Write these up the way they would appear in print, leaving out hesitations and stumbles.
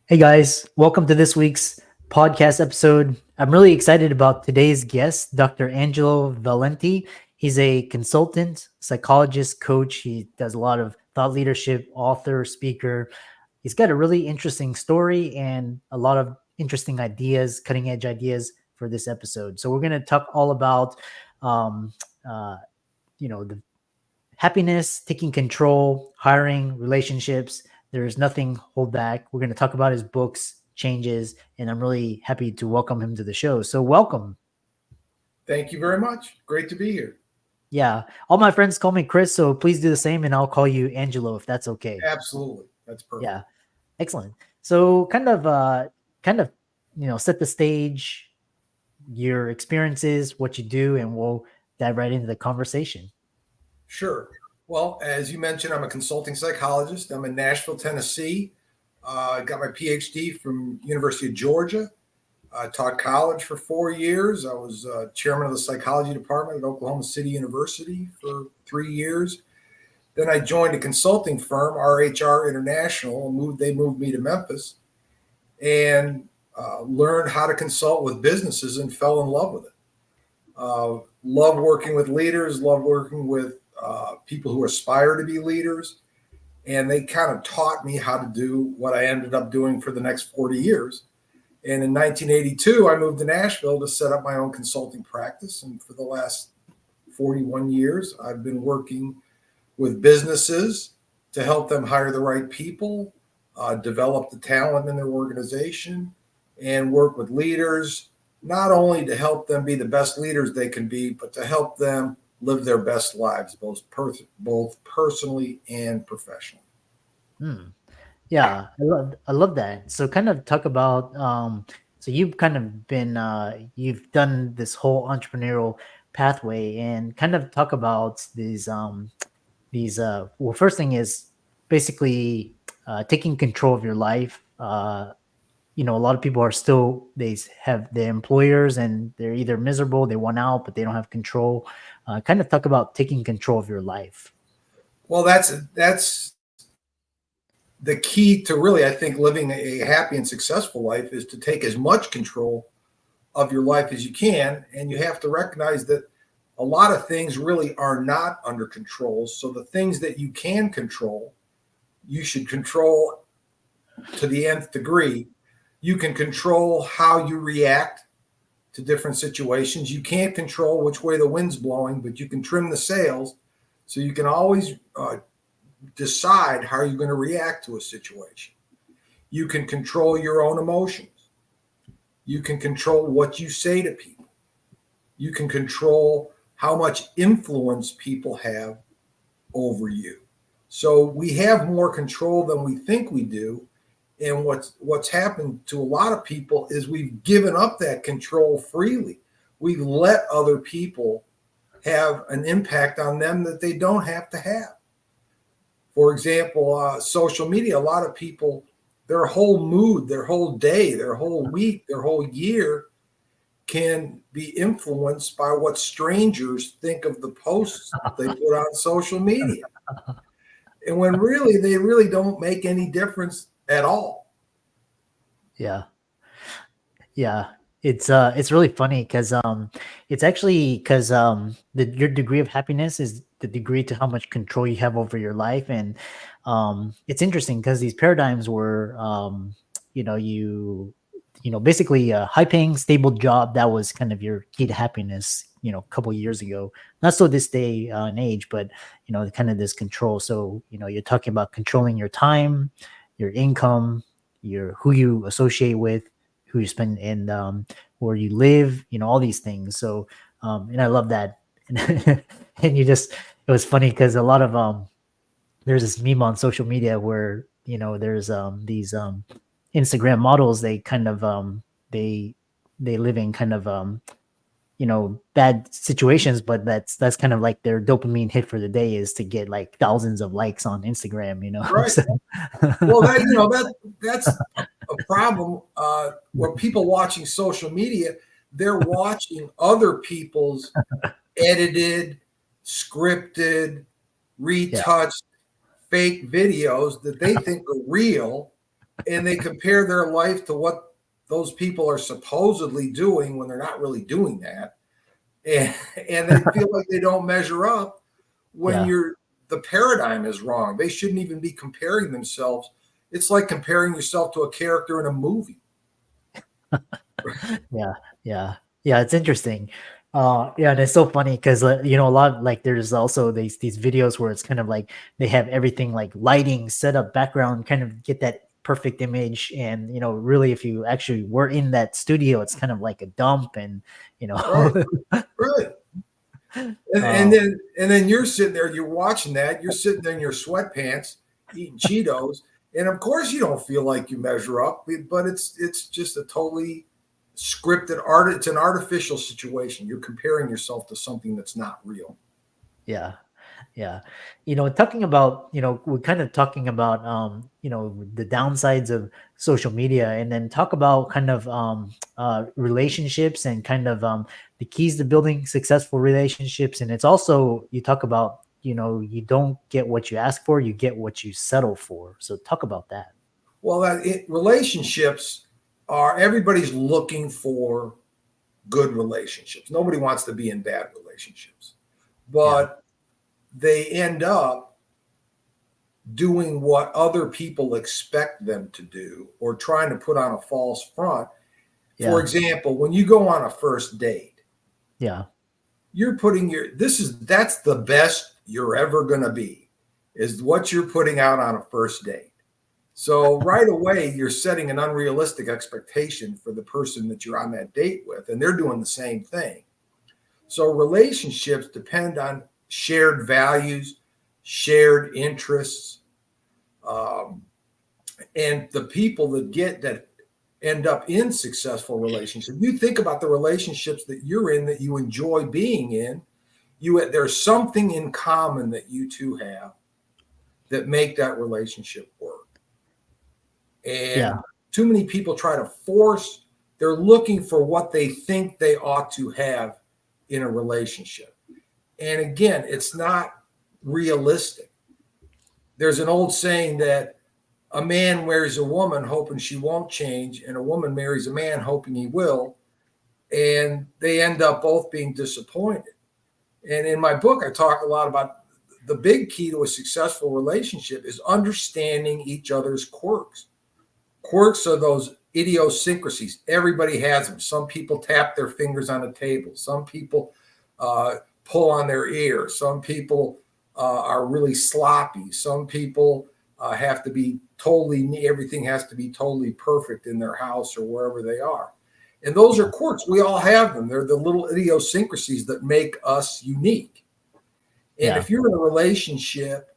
Hey guys, welcome to this week's podcast episode. I'm really excited about today's guest, Dr. Angelo Valenti. He's a consultant, psychologist, coach. He does a lot of thought leadership, author, speaker. He's got a really interesting story and a lot of interesting ideas, cutting edge ideas for this episode. So we're going to talk all about, um, uh, the happiness, taking control, hiring, relationships. There's nothing hold back. We're going to talk about his books, changes, and I'm really happy to welcome him to the show. So welcome. Thank you very much. Great to be here. Yeah, all my friends call me Chris, so please do the same, and I'll call you Angelo if that's okay. Absolutely. That's perfect. Yeah, excellent. So kind of, set the stage, your experiences, what you do, and we'll dive right into the conversation. Sure. Well, as you mentioned, I'm a consulting psychologist. I'm in Nashville, Tennessee. I got my PhD from University of Georgia. I taught college for 4 years. I was chairman of the psychology department at Oklahoma City University for 3 years. Then I joined a consulting firm, RHR International. They moved me to Memphis and learned how to consult with businesses and fell in love with it. Love working with leaders, love working with people who aspire to be leaders. And they kind of taught me how to do what I ended up doing for the next 40 years. And in 1982, I moved to Nashville to set up my own consulting practice. And for the last 41 years, I've been working with businesses to help them hire the right people, develop the talent in their organization, and work with leaders, not only to help them be the best leaders they can be, but to help them live their best lives, both personally and professionally. Hmm. Yeah, I love that. So kind of talk about so you've kind of been you've done this whole entrepreneurial pathway and kind of talk about these well, first thing is basically taking control of your life. A lot of people are still have their employers and they're either miserable, they want out, but they don't have control. Kind of talk about taking control of your life. Well, that's the key to really, I think, living a happy and successful life is to take as much control of your life as you can. And you have to recognize that a lot of things really are not under control. So the things that you can control, you should control to the nth degree. You can control how you react to different situations. You can't control which way the wind's blowing, but you can trim the sails. So you can always decide how you're going to react to a situation. You can control your own emotions. You can control what you say to people. You can control how much influence people have over you. So we have more control than we think we do. And what's happened to a lot of people is we've given up that control freely. We've let other people have an impact on them that they don't have to have. For example, social media, a lot of people, their whole mood, their whole day, their whole week, their whole year can be influenced by what strangers think of the posts they put on social media. And when really, they really don't make any difference at all. Yeah. Yeah, it's really funny because it's actually because your degree of happiness is the degree to how much control you have over your life, and it's interesting because these paradigms were you know you basically a high paying stable job that was kind of your key to happiness a couple years ago, not so this day and age, but kind of this control. So you're talking about controlling your time, your income, your who you associate with, who you spend, and where you live, all these things. So and I love that. And it was funny because a lot of there's this meme on social media where there's these Instagram models. They kind of they live in kind of bad situations, but that's kind of like their dopamine hit for the day is to get like thousands of likes on Instagram. Right. So, Well, that's a problem. Where people watching social media, they're watching other people's edited, scripted, yeah, retouched, fake videos that they think are real, and they compare their life to what those people are supposedly doing when they're not really doing that. And, and they feel like they don't measure up when Yeah. the paradigm is wrong. They shouldn't even be comparing themselves. It's like comparing yourself to a character in a movie. Yeah, yeah, yeah. It's interesting. Yeah, and it's so funny because a lot like there's also these videos where it's kind of like they have everything like lighting, setup, background, kind of get that perfect image. And really, if you actually were in that studio, it's kind of like a dump, and you Right, know, right. um, And then you're sitting there, you're watching that, you're sitting there in your sweatpants eating Cheetos, and of course you don't feel like you measure up, but it's just a totally scripted art. It's an artificial situation. You're comparing yourself to something that's not real. yeah. Yeah. Talking about, we're kind of talking about, the downsides of social media, and then talk about kind of relationships and kind of the keys to building successful relationships. And it's also, you talk about, you don't get what you ask for, you get what you settle for. So talk about that. Well, relationships are everybody's looking for good relationships. Nobody wants to be in bad relationships, Yeah. but they end up doing what other people expect them to do or trying to put on a false front. For Yeah. example, when you go on a first date, Yeah. you're putting that's the best you're ever going to be, is what you're putting out on a first date. So right away, you're setting an unrealistic expectation for the person that you're on that date with, and they're doing the same thing. So relationships depend on shared values, shared interests, um, and the people that end up in successful relationships. You think about the relationships that you're in that you enjoy being in. There's something in common that you two have that make that relationship work. Yeah. And too many people try to force, they're looking for what they think they ought to have in a relationship. And again, it's not realistic. There's an old saying that a man marries a woman hoping she won't change, and a woman marries a man hoping he will. And they end up both being disappointed. And in my book, I talk a lot about the big key to a successful relationship is understanding each other's quirks. Quirks are those idiosyncrasies. Everybody has them. Some people tap their fingers on a table. Some people pull on their ear. Some people are really sloppy. Some people have to be everything has to be totally perfect in their house or wherever they are. And those are Yeah. quirks. We all have them. They're the little idiosyncrasies that make us unique. And Yeah. if you're in a relationship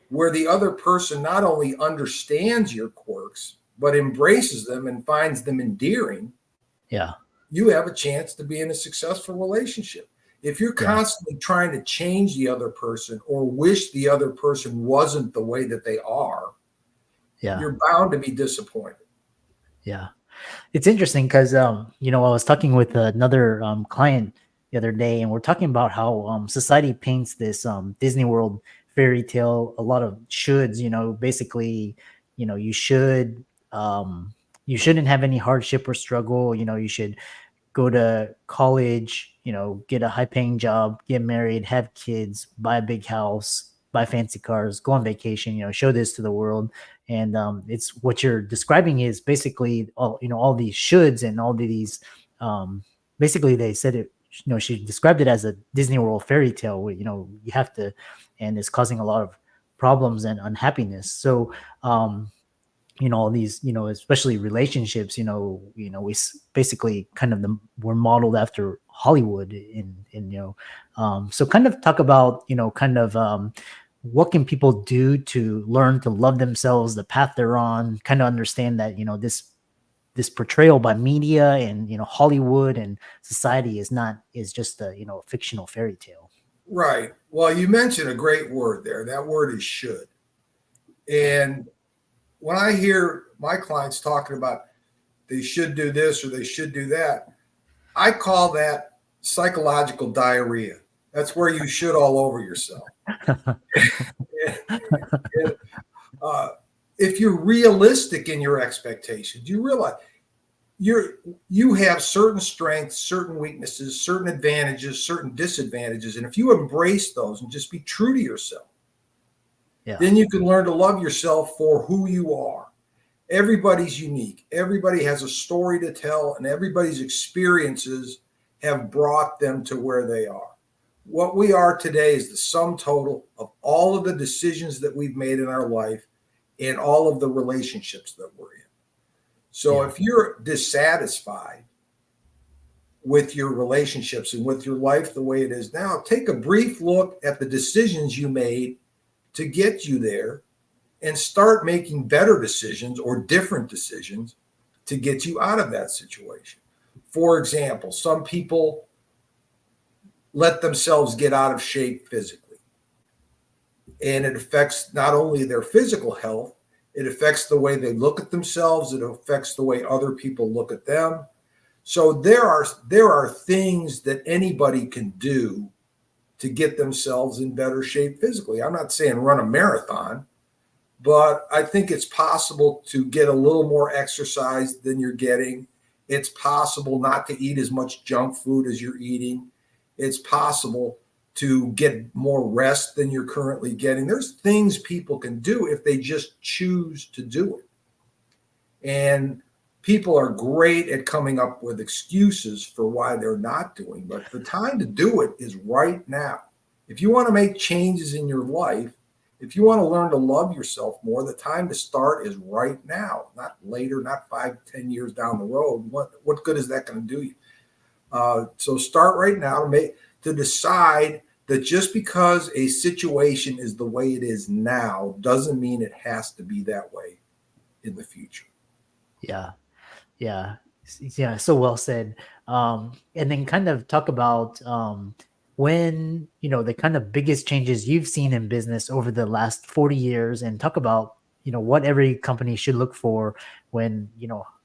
where the other person not only understands your quirks, but embraces them and finds them endearing, Yeah. you have a chance to be in a successful relationship. If you're Yeah. constantly trying to change the other person or wish the other person wasn't the way that they are, Yeah. you're bound to be disappointed. Yeah. It's interesting because I was talking with another client the other day, and we're talking about how society paints this Disney World fairy tale, a lot of shoulds. Basically, you know, you should you shouldn't have any hardship or struggle. You should go to college, get a high paying job, get married, have kids, buy a big house, buy fancy cars, go on vacation, show this to the world. And it's what you're describing is basically all these shoulds and all these, basically they said it, she described it as a Disney World fairy tale where, you have to, and it's causing a lot of problems and unhappiness. So, all these, especially relationships, basically kind of we're modeled after Hollywood in so kind of talk about, kind of what can people do to learn to love themselves, the path they're on, kind of understand that, this portrayal by media and, Hollywood and society is just a, a fictional fairy tale. Right. Well, you mentioned a great word there. That word is should. And when I hear my clients talking about they should do this or they should do that, I call that psychological diarrhea. That's where you should all over yourself. And, uh, if you're realistic in your expectations, you realize you have certain strengths, certain weaknesses, certain advantages, certain disadvantages. And if you embrace those and just be true to yourself, Yeah. then you can learn to love yourself for who you are. Everybody's unique. Everybody has a story to tell, and everybody's experiences have brought them to where they are. What we are today is the sum total of all of the decisions that we've made in our life and all of the relationships that we're in. So Yeah. if you're dissatisfied with your relationships and with your life the way it is now, take a brief look at the decisions you made to get you there and start making better decisions or different decisions to get you out of that situation. For example, some people let themselves get out of shape physically, and it affects not only their physical health, it affects the way they look at themselves, it affects the way other people look at them. So there are things that anybody can do to get themselves in better shape physically. I'm not saying run a marathon, but I think it's possible to get a little more exercise than you're getting. It's possible not to eat as much junk food as you're eating. It's possible to get more rest than you're currently getting. There's things people can do if they just choose to do it. And people are great at coming up with excuses for why they're not doing, but the time to do it is right now. If you want to make changes in your life, if you want to learn to love yourself more, the time to start is right now, not later, not 5, 10 years down the road. What good is that going to do you? So start right now to decide that just because a situation is the way it is now doesn't mean it has to be that way in the future. Yeah. Yeah. Yeah. So well said. And then kind of talk about when, the kind of biggest changes you've seen in business over the last 40 years, and talk about, what every company should look for when,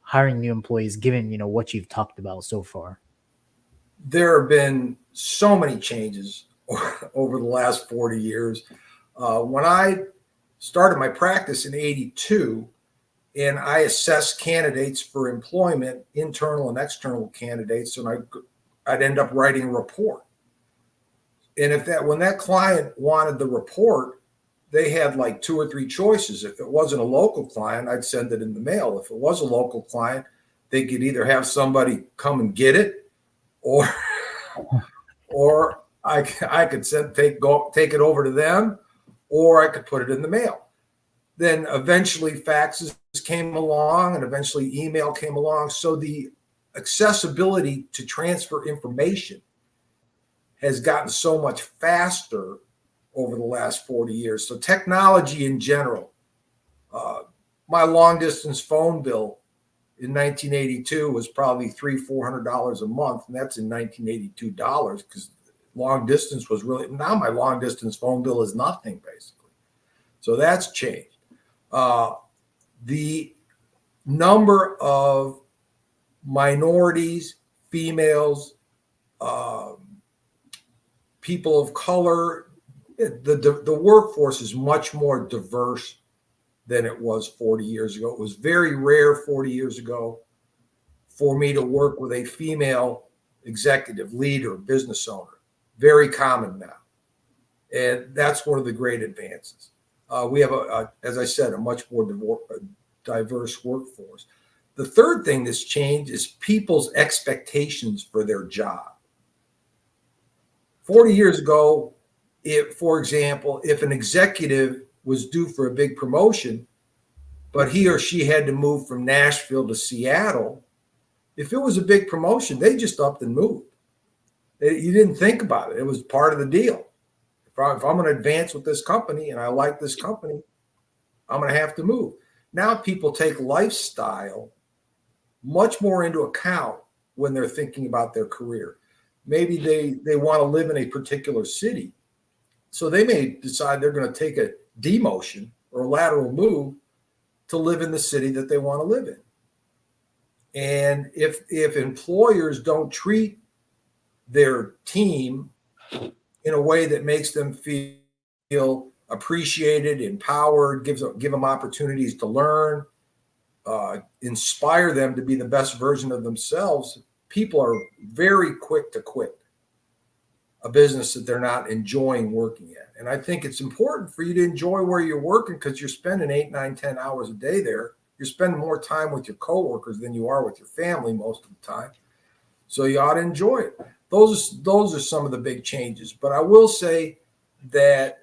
hiring new employees, given, what you've talked about so far. There have been so many changes over the last 40 years. When I started my practice in 82, and I assessed candidates for employment, internal and external candidates, and I'd end up writing a report. And when that client wanted the report, they had like 2 or 3 choices. If it wasn't a local client, I'd send it in the mail. If it was a local client, they could either have somebody come and get it, or or I could take it over to them, or I could put it in the mail. Then eventually faxes came along, and eventually email came along. So the accessibility to transfer information has gotten so much faster over the last 40 years. So technology in general, my long distance phone bill in 1982 was probably $300-400 a month, and that's in 1982 dollars, because long distance was really, now my long distance phone bill is nothing basically. So that's changed. The number of minorities, females, people of color, the workforce is much more diverse than it was 40 years ago. It was very rare 40 years ago for me to work with a female executive, leader, business owner. Very common now. And that's one of the great advances. We have, as I said, a much more diverse workforce. The third thing that's changed is people's expectations for their job. 40 years ago, for example, if an executive was due for a big promotion, but he or she had to move from Nashville to Seattle, if it was a big promotion, they just upped and moved. You didn't think about it. It was part of the deal. If I'm going to advance with this company and I like this company, I'm going to have to move. Now people take lifestyle much more into account when they're thinking about their career. Maybe they want to live in a particular city. So they may decide they're going to take a demotion or a lateral move to live in the city that they want to live in. And if employers don't treat their team in a way that makes them feel appreciated, empowered, give them opportunities to learn, inspire them to be the best version of themselves, people are very quick to quit a business that they're not enjoying working at. And I think it's important for you to enjoy where you're working, because you're spending 8, 9, 10 hours a day there. You're spending more time with your coworkers than you are with your family most of the time. So you ought to enjoy it. Those are some of the big changes. But I will say that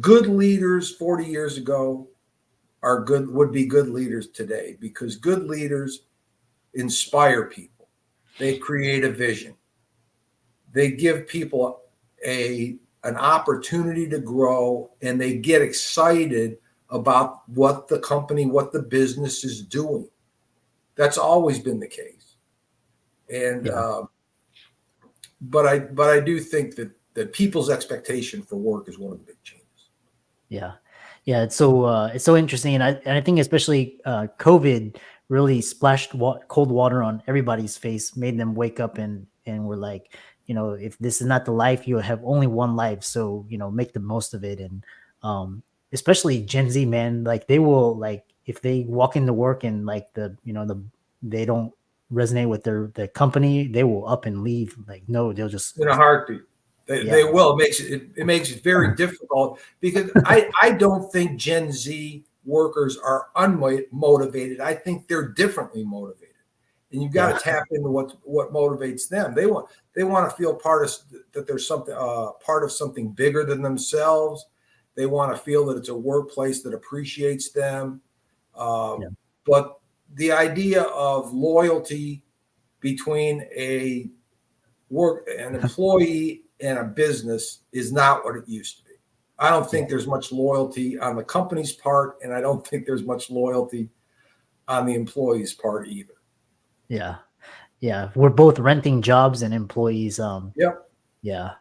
good leaders 40 years ago would be good leaders today, because good leaders inspire people. They create a vision. They give people an opportunity to grow, and they get excited about what the company, what the business is doing. That's always been the case. And Yeah. but I do think that people's expectation for work is one of the big changes. Yeah. Yeah. It's so interesting. And I think especially COVID really splashed cold water on everybody's face, made them wake up and were like, if this is not the life, you have only one life. So, make the most of it. And especially Gen Z, man, like they will, like, if they walk into work and like they don't resonate with their company, they will up and leave. Like, no, they'll just, In a heartbeat. yeah. They will. It makes it very difficult, because I don't think Gen Z workers are unmotivated. I think they're differently motivated, and you've got Yeah. to tap into what motivates them. They want to feel that there's something part of something bigger than themselves. They want to feel that it's a workplace that appreciates them. Yeah. But the idea of loyalty between an employee and a business is not what it used to be. I don't think there's much loyalty on the company's part, and I don't think there's much loyalty on the employee's part either. Yeah. Yeah. We're both renting jobs and employees. Yep. Yeah.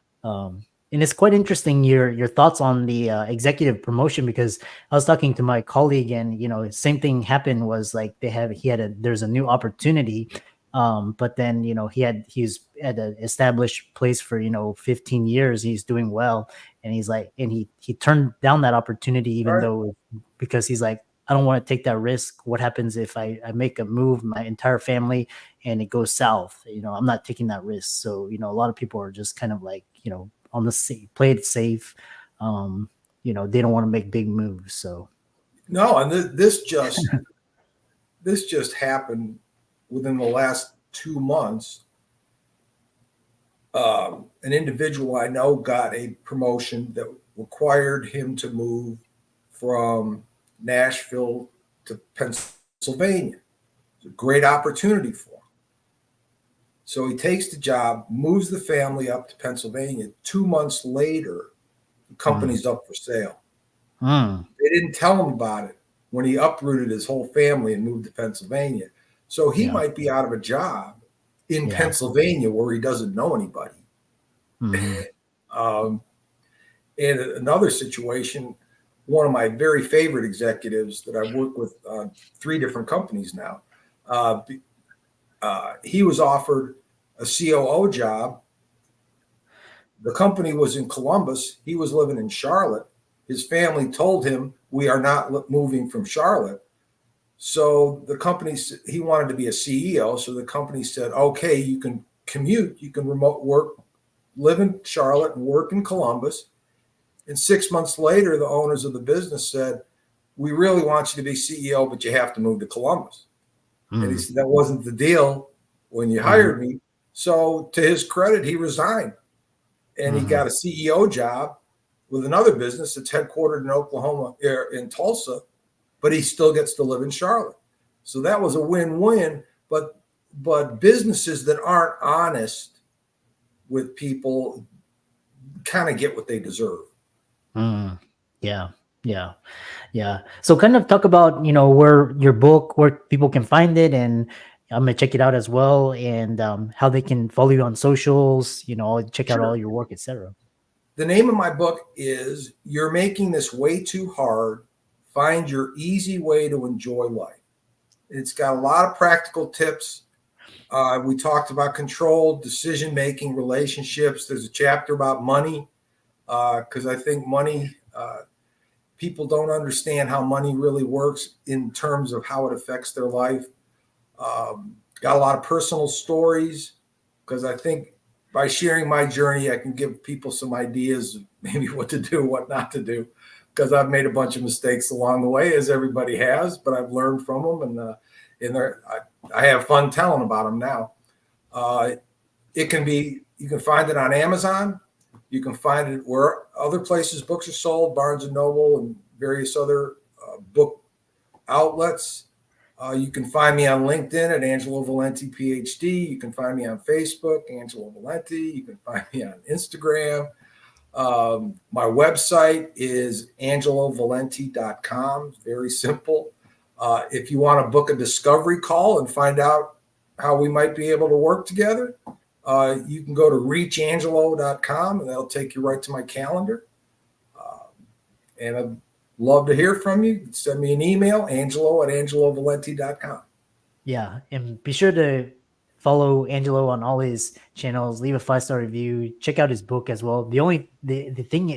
And it's quite interesting your thoughts on the executive promotion, because I was talking to my colleague, and same thing happened. Was like there's a new opportunity, but then he's at an established place for 15 years. He's doing well, and he turned down that opportunity, All even right. though, because he's like, I don't want to take that risk. What happens if I make a move, my entire family, and it goes south? I'm not taking that risk. So, a lot of people are just kind of like, on the safe, play it safe. They don't want to make big moves. So, No, and this just happened within the last 2 months. An individual I know got a promotion that required him to move from Nashville to Pennsylvania. It's a great opportunity for him. So he takes the job, moves the family up to Pennsylvania. 2 months later, the company's up for sale. They didn't tell him about it when he uprooted his whole family and moved to Pennsylvania. So he might be out of a job in Pennsylvania where he doesn't know anybody. And another situation, one of my very favorite executives that I've worked with 3 different companies now, he was offered a COO job. The company was in Columbus. He was living in Charlotte. His family told him, we are not moving from Charlotte. So the company, he wanted to be a CEO. So the company said, okay, you can commute, you can remote work, live in Charlotte and work in Columbus. And 6 months later, the owners of the business said, we really want you to be CEO, but you have to move to Columbus. And he said, that wasn't the deal when you hired me. So to his credit, he resigned, and he got a CEO job with another business that's headquartered in Oklahoma, in Tulsa, but he still gets to live in Charlotte. So that was a win-win. But businesses that aren't honest with people kind of get what they deserve. Yeah. Yeah. Yeah. So kind of talk about, where your book, where people can find it, and I'm going to check it out as well, and how they can follow you on socials, check out all Sure. your work, etc. The name of my book is You're Making This Way Too Hard. Find Your Easy Way to Enjoy Life. It's got a lot of practical tips. We talked about control, decision-making, relationships. There's a chapter about money. because I think money, people don't understand how money really works in terms of how it affects their life. Got a lot of personal stories because I think by sharing my journey, I can give people some ideas, maybe what to do, what not to do, because I've made a bunch of mistakes along the way, as everybody has, but I've learned from them, I have fun telling about them now. Uh, you can find it on Amazon. You can find it where other places books are sold, Barnes and Noble and various other book outlets. You can find me on LinkedIn at Angelo Valenti, PhD. You can find me on Facebook, Angelo Valenti. You can find me on Instagram. My website is angelovalenti.com. Very simple. If you want to book a discovery call and find out how we might be able to work together, you can go to reachangelo.com and that'll take you right to my calendar. And I'd love to hear from you. Send me an email, angelo@angelovalenti.com. Yeah, and be sure to follow Angelo on all his channels. Leave a 5-star review. Check out his book as well. The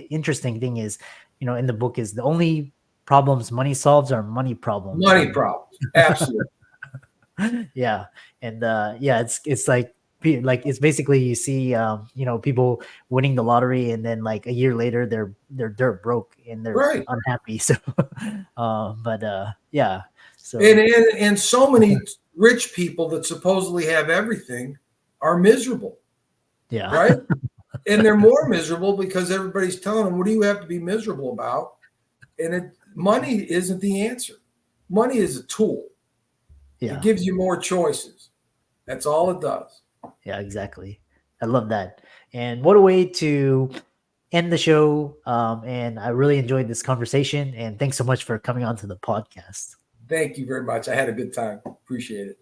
interesting thing is, in the book is the only problems money solves are money problems. Money problems, absolutely. Yeah, and yeah, it's like it's basically you see people winning the lottery and then like a year later they're dirt broke and they're Right. unhappy. So, but yeah, so And so many rich people that supposedly have everything are miserable, yeah, right? And they're more miserable because everybody's telling them, what do you have to be miserable about? And money isn't the answer. Money is a tool. yeah. It gives you more choices. That's all it does. Yeah, exactly. I love that. And what a way to end the show. And I really enjoyed this conversation. And thanks so much for coming on to the podcast. Thank you very much. I had a good time. Appreciate it.